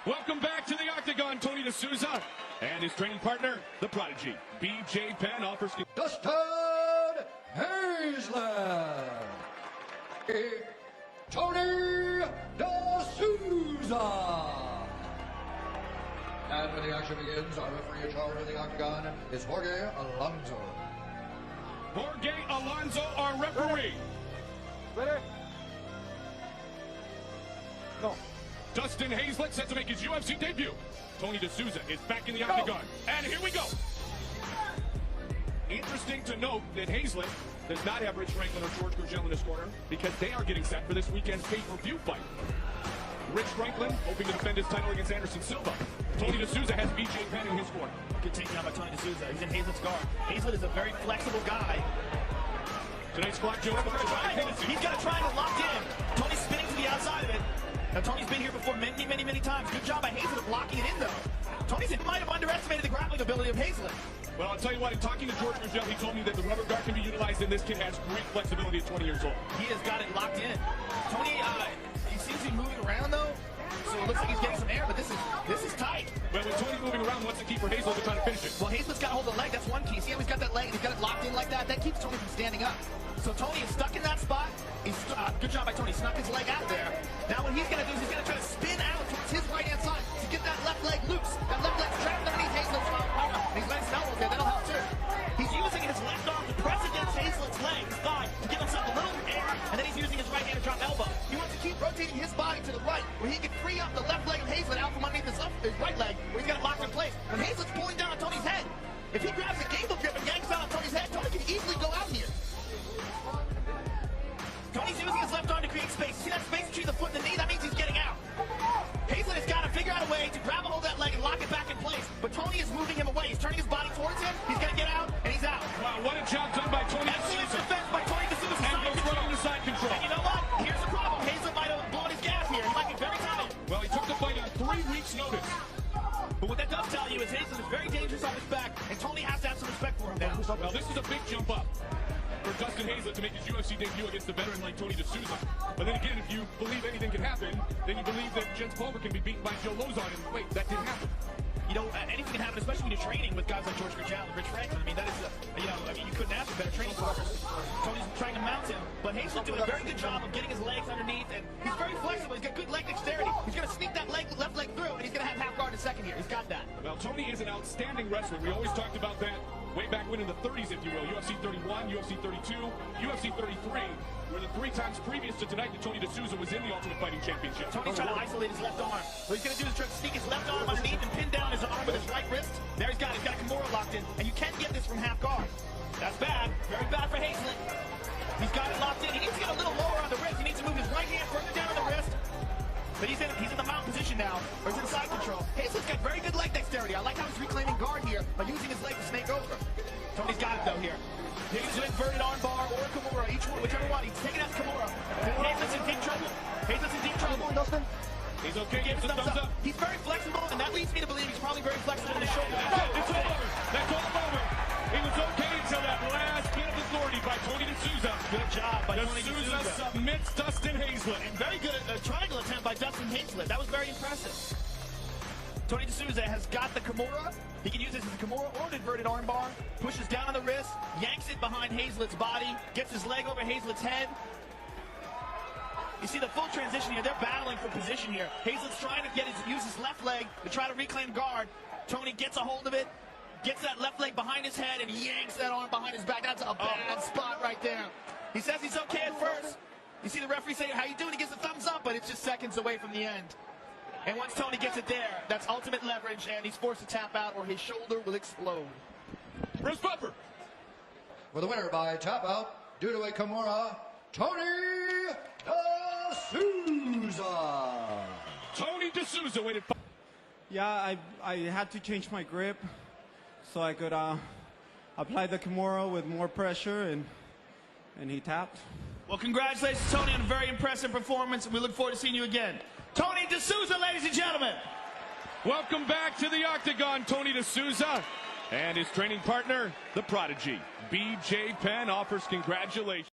Welcome back to the Octagon, Tony Souza and his training partner, the Prodigy. BJ Penn offers... Dustin Hazelett. Tony Souza. And when the action begins, our referee in charge of the Octagon is Jorge Alonso. Jorge Alonso, our referee. Ready? No. Dustin Hazelett set to make his UFC debut. Tony Souza is back in the Octagon. And here we go. Interesting to note that Hazelett does not have Rich Franklin or George Gurgel in his corner because they are getting set for this weekend's pay-per-view fight. Rich Franklin hoping to defend his title against Anderson Silva. Tony Souza has BJ Penn in his corner. Good takedown by Tony Souza. He's in Hazlett's guard. Hazlett is a very flexible guy. Tonight's clock, Joe. He's got a triangle locked in. Tony's spinning to the outside of it. Now, Tony's been here before many times. Good job by Hazelett blocking it in, though. Tony might have underestimated the grappling ability of Hazelett. Well, I'll tell you what, in talking to George Gurgel, he told me that the rubber guard can be utilized, and this kid has great flexibility at 20 years old. He has got it locked in. Tony, he seems to be moving around, though, so it looks like he's getting some air, but this is tight. Well, when Tony's moving around, what's the key for Hazelett to try to finish it? Well, Hazlett's got to hold the leg. That's one key. See how he's got that leg, and he's got it locked in like that? That keeps Tony from standing up. So Tony is stuck in that spot. He's good job by Tony. Snuck his leg out there. Now what he's going to do is he's going to try to spin out towards his right-hand side to get that left leg loose. That left leg's trapped underneath Hazlett's arm. He's laying some elbows there. That'll help too. He's using his left arm to press against Hazlett's leg, his thigh, to give himself a little air, and then he's using his right hand to drop elbow. He wants to keep rotating his body to the right, where he can free up the left leg of Hazelett out from underneath his right leg, where he's got it locked in place. When Hazlett's pulling down on Tony's head, if he grabs a gable grip and yanks out on Tony's head, Tony can easily go out here. Tony's using his left arm to create space. See that space between the foot and the knee? That means he's getting out. Hazelett has got to figure out a way to grab a hold of that leg and lock it back in place. But Tony is moving him away. He's turning his body towards him. He's going to get out, and he's out. Wow, what a job done by Tony Excellent Souza. defense by Tony Souza. And goes right into side control. And you know what? Here's the problem. Hazelett might have blown his gas here. He might be very tired. Well, he took the fight on 3 weeks' notice. But what that does tell you is Hazelett is very dangerous on his back, and Tony has to have some respect for him now. Well, this is a big jump up for Dustin Hazelett to make his UFC debut against a veteran like Tony Souza. But then again, if you believe anything can happen, then you believe that Jens Pulver can be beaten by Joe Lozon. And wait, that didn't happen. You know, anything can happen, especially when you're training with guys like George Gurgel and Rich Franklin. I mean, that is, you couldn't ask for better training partners. Tony's trying to mount him, but Hazelett doing a very good job of getting his legs underneath, and he's very flexible. He's got good leg dexterity. He's going to sneak that left leg through, and he's going to have half guard in a second here. He's got that. Well, Tony is an outstanding wrestler. We always talked about that way back when in the 30s, if you will. UFC 31, UFC 32, UFC 33 were the 3 times previous to tonight that Tony Souza was in the Ultimate Fighting Championship. Tony's trying to isolate his left arm. What he's going to do is try to sneak his left arm underneath and pin down his arm with his right wrist. There he's got a Kimura locked in, and you can't get this from half guard. That's bad. Very bad for Hazelett. He's got it locked in. He needs to get a little lower on the wrist. He needs to move his right hand further down on the wrist. But he's in the mount position now, or he's in side control. Hazlett's got very good leg dexterity. I like how he's reclaiming guard here by using his leg to snake over. Tony's got it though here. Hazlett's inverted arm bar or Kimura, each one, whichever one. He's taking out Kimura. Hazlett's in deep trouble. Hazlett's in deep trouble. Dustin? He's okay. Gives thumbs up. He's very flexible, and that leads me to believe he's probably very flexible in his shoulder. It's over. That's all over. He was okay until that last bit of authority by Tony Souza. Good job by Tony Souza submits Dustin Hazelett. And very good triangle attempt by Dustin Hazelett. That was very impressive. Tony Souza has got the Kimura. He can use this as a Kimura or an inverted armbar. Pushes down on the wrist, yanks it behind Hazelett's body, gets his leg over Hazelett's head. You see the full transition here. They're battling for position here. Hazelett's trying to use his left leg to try to reclaim guard. Tony gets a hold of it, gets that left leg behind his head, and yanks that arm behind his back. That's a bad spot right there. He says he's okay at first. You see the referee saying, "How you doing?" He gives a thumbs up, but it's just seconds away from the end. And once Tony gets it there, that's ultimate leverage, and he's forced to tap out or his shoulder will explode. Bruce Buffer. For the winner by tap out, due to a Kimura, Tony Souza. Tony Souza waited. Yeah, I had to change my grip so I could apply the Kimura with more pressure, and he tapped. Well, congratulations, Tony, on a very impressive performance. We look forward to seeing you again. Tony Souza, ladies and gentlemen. Welcome back to the Octagon, Tony Souza and his training partner, the Prodigy. BJ Penn offers congratulations.